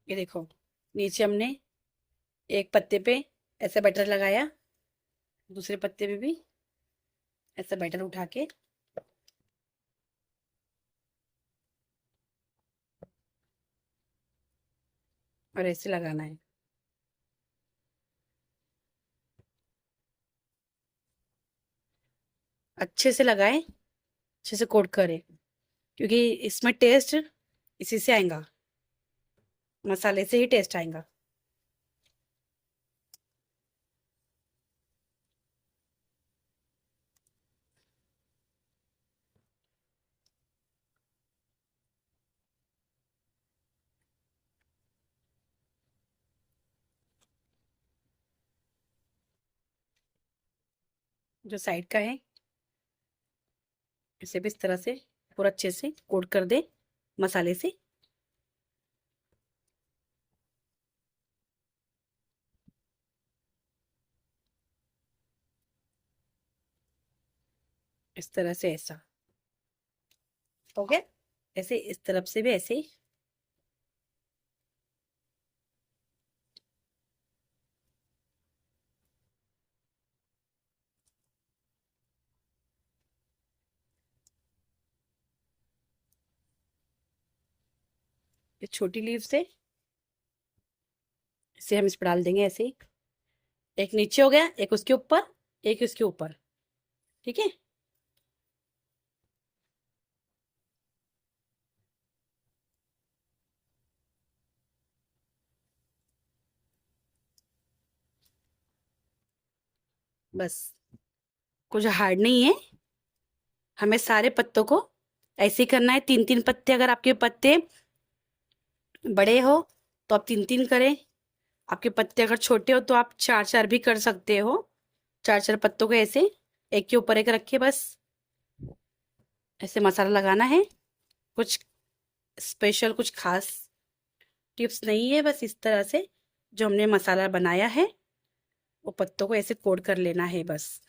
ये देखो, नीचे हमने एक पत्ते पे ऐसा बैटर लगाया, दूसरे पत्ते पे भी ऐसा बैटर उठा के और ऐसे लगाना है। अच्छे से लगाएं, अच्छे से कोट करें, क्योंकि इसमें टेस्ट इसी से आएगा, मसाले से ही टेस्ट आएगा। जो साइड का है इसे भी इस तरह से पूरा अच्छे से कोट कर दे मसाले से। इस तरह से ऐसा हो गया। ऐसे इस तरफ से भी ऐसे ही। ये छोटी लीव से इसे हम इस पर डाल देंगे ऐसे ही। एक नीचे हो गया, एक उसके ऊपर, एक उसके ऊपर। ठीक है। बस, कुछ हार्ड नहीं है, हमें सारे पत्तों को ऐसे ही करना है। 3-3 पत्ते, अगर आपके पत्ते बड़े हो तो आप 3-3 करें। आपके पत्ते अगर छोटे हो तो आप 4-4 भी कर सकते हो। 4-4 पत्तों को ऐसे एक के ऊपर एक रखिए। बस ऐसे मसाला लगाना है। कुछ स्पेशल, कुछ खास टिप्स नहीं है, बस इस तरह से जो हमने मसाला बनाया है वो पत्तों को ऐसे कोट कर लेना है बस।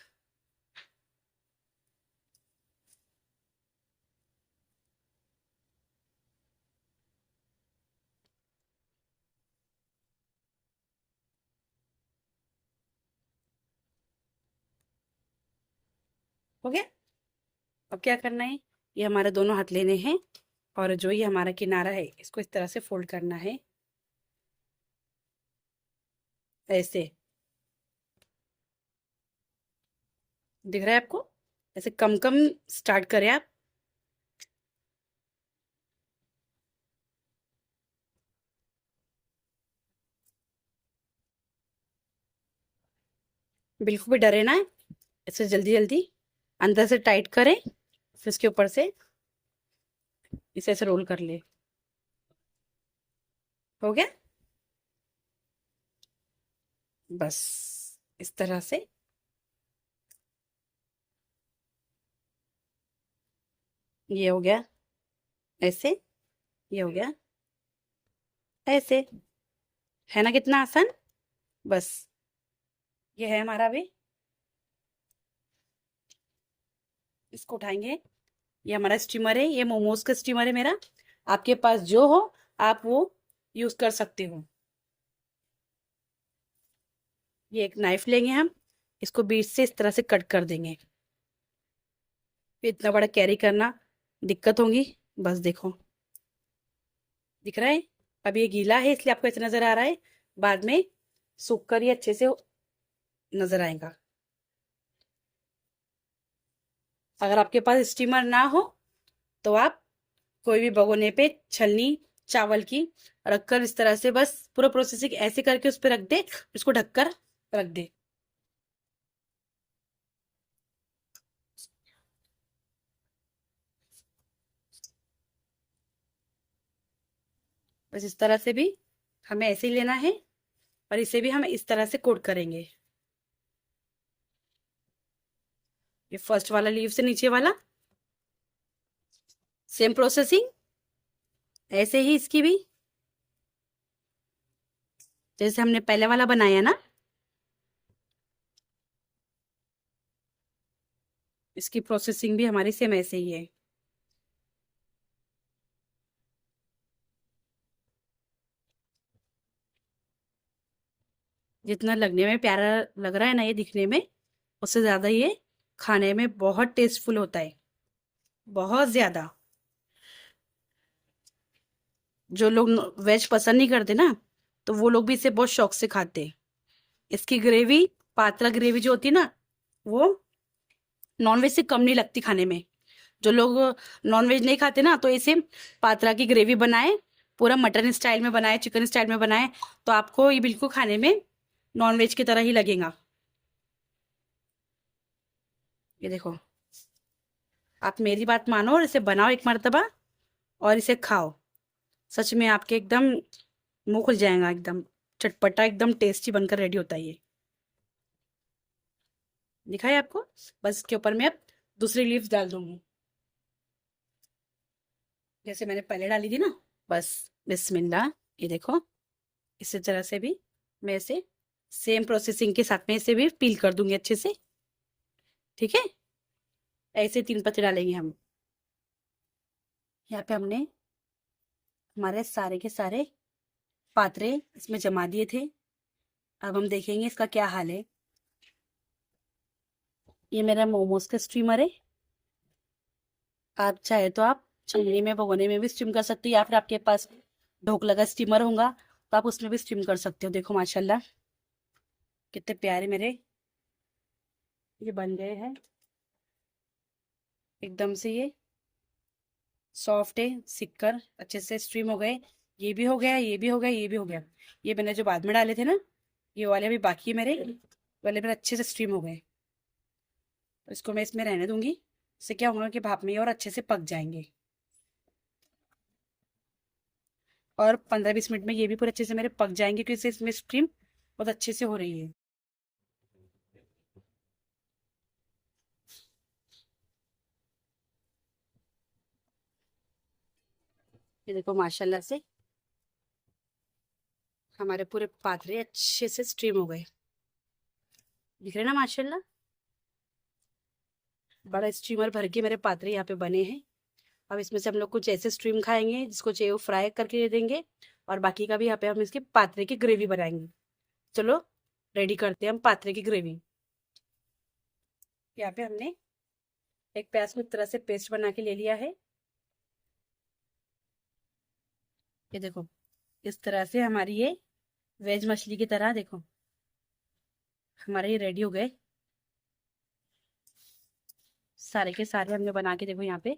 हो गया। अब क्या करना है, ये हमारे दोनों हाथ लेने हैं और जो ये हमारा किनारा है इसको इस तरह से फोल्ड करना है ऐसे। दिख रहा है आपको? ऐसे कम कम स्टार्ट करें आप। बिल्कुल भी डरे ना है। ऐसे जल्दी जल्दी अंदर से टाइट करें, फिर इसके ऊपर से इसे ऐसे रोल कर ले। हो गया। बस इस तरह से। ये हो गया ऐसे, ये हो गया ऐसे। है ना कितना आसान? बस ये है हमारा भी। इसको उठाएंगे। ये हमारा स्टीमर है, ये मोमोज का स्टीमर है मेरा। आपके पास जो हो आप वो यूज कर सकते हो। ये एक नाइफ लेंगे हम, इसको बीच से इस तरह से कट कर देंगे। फिर इतना बड़ा कैरी करना दिक्कत होगी। बस देखो, दिख रहा है? अब ये गीला है इसलिए आपको ऐसा नजर आ रहा है, बाद में सूख कर ये अच्छे से नजर आएगा। अगर आपके पास स्टीमर ना हो तो आप कोई भी भगोने पे छलनी चावल की रखकर इस तरह से बस पूरा प्रोसेसिंग ऐसे करके उस पर रख दे, उसको ढककर रख दे। बस इस तरह से भी हमें ऐसे ही लेना है और इसे भी हम इस तरह से कोट करेंगे। ये फर्स्ट वाला लीव से नीचे वाला सेम प्रोसेसिंग, ऐसे ही इसकी भी जैसे हमने पहले वाला बनाया ना, इसकी प्रोसेसिंग भी हमारी सेम ऐसे ही है। जितना लगने में प्यारा लग रहा है ना ये दिखने में, उससे ज़्यादा ये खाने में बहुत टेस्टफुल होता है, बहुत ज़्यादा। जो लोग वेज पसंद नहीं करते ना, तो वो लोग भी इसे बहुत शौक से खाते हैं। इसकी ग्रेवी, पातला ग्रेवी जो होती है ना, वो नॉनवेज से कम नहीं लगती खाने में। जो लोग नॉनवेज नहीं खाते ना, तो इसे पातला की ग्रेवी बनाए, पूरा मटन स्टाइल में बनाए, चिकन स्टाइल में बनाए, तो आपको ये बिल्कुल खाने में नॉनवेज की तरह ही लगेगा। ये देखो, आप मेरी बात मानो और इसे बनाओ एक मर्तबा और इसे खाओ। सच में आपके एकदम मुंह खुल जाएगा, एकदम चटपटा, एकदम टेस्टी बनकर रेडी होता है ये। दिखा है आपको? बस इसके ऊपर मैं अब दूसरी लीव्स डाल दूंगी, जैसे मैंने पहले डाली थी ना। बस, बिस्मिल्लाह। ये देखो, इसी तरह से भी मैं इसे सेम प्रोसेसिंग के साथ में इसे भी पील कर दूंगी अच्छे से। ठीक है, ऐसे 3 पत्ते डालेंगे हम। यहाँ पे हमने हमारे सारे के सारे पात्रे इसमें जमा दिए थे। अब हम देखेंगे इसका क्या हाल है। ये मेरा मोमोज का स्टीमर है। आप चाहे तो आप छलनी में, भगोने में भी स्टीम कर सकते हो, या फिर आपके पास ढोकला का स्टीमर होगा तो आप उसमें भी स्टीम कर सकते हो। देखो माशाल्लाह कितने प्यारे मेरे ये बन गए हैं, एकदम से ये सॉफ्ट है, सिककर अच्छे से स्ट्रीम हो गए। ये भी हो गया, ये भी हो गया, ये भी हो गया। ये मैंने जो बाद में डाले थे ना, ये वाले अभी बाकी है मेरे, वाले मेरे अच्छे से स्ट्रीम हो गए। तो इसको मैं इसमें रहने दूंगी। इससे क्या होगा कि भाप में ये और अच्छे से पक जाएंगे। और 15-20 मिनट में ये भी पूरे अच्छे से मेरे पक जाएंगे, क्योंकि इसमें स्ट्रीम बहुत अच्छे से हो रही है। ये देखो माशाल्लाह से हमारे पूरे पात्रे अच्छे से स्ट्रीम हो गए। दिख रहे ना माशाल्लाह, बड़ा स्टीमर भर के मेरे पात्रे यहाँ पे बने हैं। अब इसमें से हम लोग कुछ ऐसे स्ट्रीम खाएंगे, जिसको चाहिए वो फ्राई करके दे देंगे, और बाकी का भी यहाँ पे हम इसके पात्रे की ग्रेवी बनाएंगे। चलो रेडी करते हैं हम पात्रे की ग्रेवी। यहाँ पे हमने एक प्याज को इस तरह से पेस्ट बना के ले लिया है। ये देखो, इस तरह से हमारी ये वेज मछली की तरह, देखो हमारे ये रेडी हो गए सारे के सारे। हमने बना के देखो यहाँ पे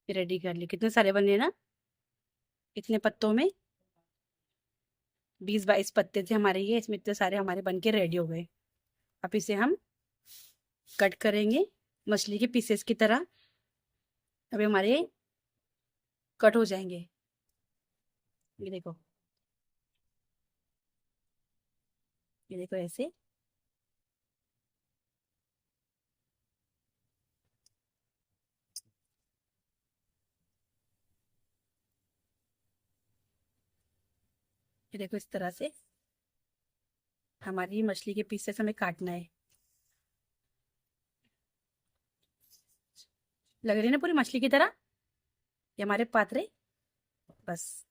रेडी कर लिए। कितने सारे बने ना, इतने पत्तों में 20-22 पत्ते थे हमारे ये, इसमें इतने सारे हमारे बन के रेडी हो गए। अब इसे हम कट करेंगे मछली के पीसेस की तरह। अभी हमारे कट हो जाएंगे। ये देखो, ये देखो ऐसे। ये देखो इस तरह से हमारी मछली के पीसेस हमें काटना है। लग रही है ना पूरी मछली की तरह ये हमारे पात्रे। बस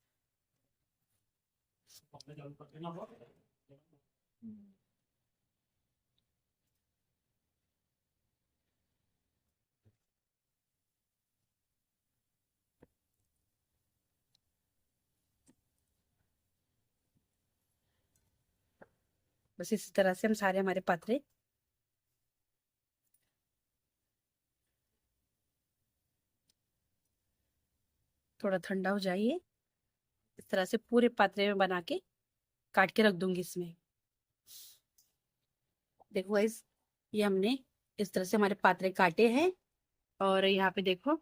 बस इस तरह से हम सारे हमारे पात्रे थोड़ा ठंडा हो जाइए, इस तरह से पूरे पात्रे में बना के काट के रख दूंगी इसमें। देखो गाइस, ये हमने इस तरह से हमारे पात्रे काटे हैं। और यहाँ पे देखो,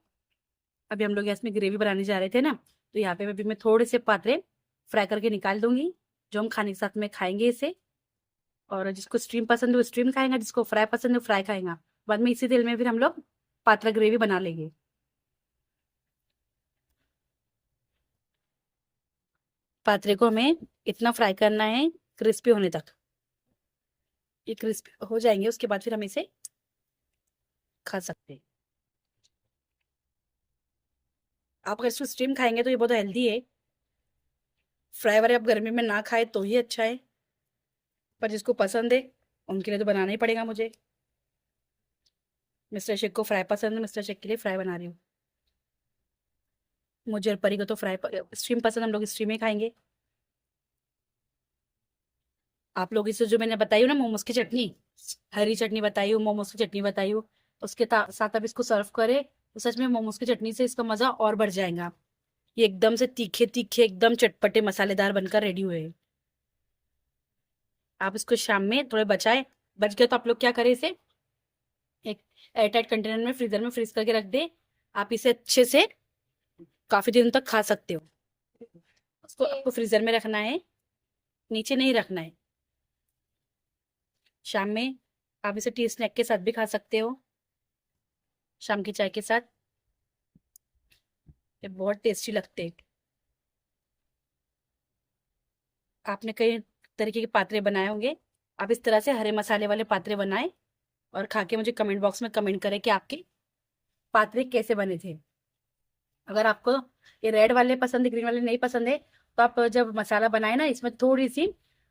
अभी हम लोग इसमें ग्रेवी बनाने जा रहे थे ना, तो यहाँ पे अभी मैं थोड़े से पात्रे फ्राई करके निकाल दूंगी, जो हम खाने के साथ में खाएंगे इसे। और जिसको स्ट्रीम पसंद है वो स्ट्रीम खाएगा, जिसको फ्राई पसंद है वो फ्राई खाएगा। बाद में इसी तेल में फिर हम लोग पात्रा ग्रेवी बना लेंगे। पात्रे को हमें इतना फ्राई करना है क्रिस्पी होने तक। ये क्रिस्पी हो जाएंगे, उसके बाद फिर हम इसे खा सकते हैं। आप अगर इसको स्टीम खाएंगे तो ये बहुत हेल्दी है। फ्राई वाले आप गर्मी में ना खाए तो ही अच्छा है। पर जिसको पसंद है उनके लिए तो बनाना ही पड़ेगा मुझे। मिस्टर शेख को फ्राई पसंद है, मिस्टर शेख के लिए फ्राई बना रही हूँ। मुझे और परी को तो फ्राई स्ट्रीम पसंद, हम लोग स्ट्रीम ही खाएंगे। आप लोग इसे जो मैंने बताई हूँ ना मोमोज की चटनी, हरी चटनी बताई हूँ, मोमोज की चटनी बताई हूँ, उसके साथ आप इसको सर्व करें तो सच में मोमोज की चटनी से इसका मजा और बढ़ जाएगा। ये एकदम से तीखे तीखे एकदम चटपटे मसालेदार बनकर रेडी हुए हैं। आप इसको शाम में थोड़े बचाए, बच गए तो आप लोग क्या करें, इसे एक एयरटाइट कंटेनर में फ्रीजर में फ्रीज करके रख दे। आप इसे अच्छे से काफी दिन तक खा सकते हो। उसको आपको फ्रीजर में रखना है, नीचे नहीं रखना है। शाम में आप इसे टी स्नैक के साथ भी खा सकते हो, शाम की चाय के साथ। ये बहुत टेस्टी लगते हैं। आपने कई तरीके के पात्रे बनाए होंगे, आप इस तरह से हरे मसाले वाले पात्रे बनाएं और खा के मुझे कमेंट बॉक्स में कमेंट करें कि आपके पात्रे कैसे बने थे। अगर आपको ये रेड वाले पसंद है, ग्रीन वाले नहीं पसंद है, तो आप जब मसाला बनाए ना इसमें थोड़ी सी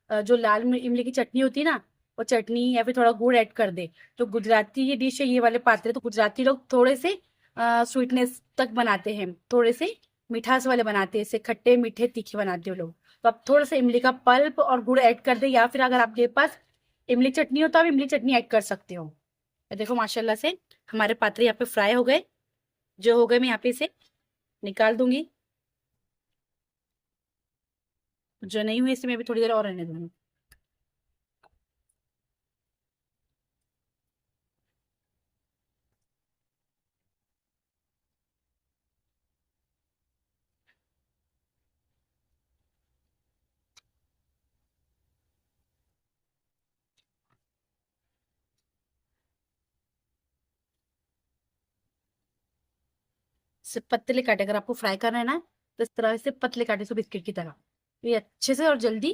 जो लाल इमली की चटनी होती है ना, वो चटनी या फिर थोड़ा गुड़ ऐड कर दे। तो गुजराती ये डिश है, ये वाले पात्रे तो गुजराती लोग थोड़े से स्वीटनेस तक बनाते हैं, थोड़े से मिठास वाले बनाते हैं, इसे खट्टे मीठे तीखे बनाते हैं लोग। तो आप थोड़ा सा इमली का पल्प और गुड़ ऐड कर दे, या फिर अगर आपके पास इमली चटनी हो तो आप इमली चटनी ऐड कर सकते हो। ये देखो माशाल्लाह से हमारे पात्रे यहाँ पे फ्राई हो गए। जो हो गए मैं यहाँ पे इसे निकाल दूंगी, जो नहीं हुई इसे मैं भी थोड़ी देर और रहने दूंगी। इसे पतले काटे, अगर आपको फ्राई करना है ना तो इस तरह से पतले काटे से बिस्किट की तरह, तो ये अच्छे से और जल्दी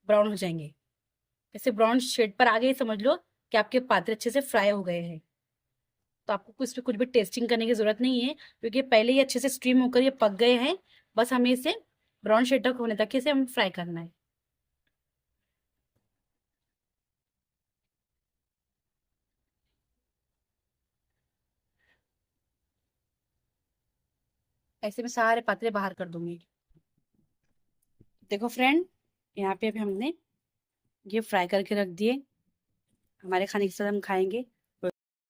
ब्राउन हो जाएंगे। ऐसे ब्राउन शेड पर आ गए समझ लो कि आपके पात्रे अच्छे से फ्राई हो गए हैं। तो आपको कुछ भी टेस्टिंग करने की जरूरत नहीं है, क्योंकि पहले ही अच्छे से स्ट्रीम होकर ये पक गए हैं। बस हमें इसे ब्राउन शेड तक होने तक इसे हम फ्राई करना है। ऐसे में सारे पात्रे बाहर कर दूंगी। देखो फ्रेंड, यहाँ पे अभी हमने ये फ्राई करके रख दिए, हमारे खाने के साथ हम खाएंगे।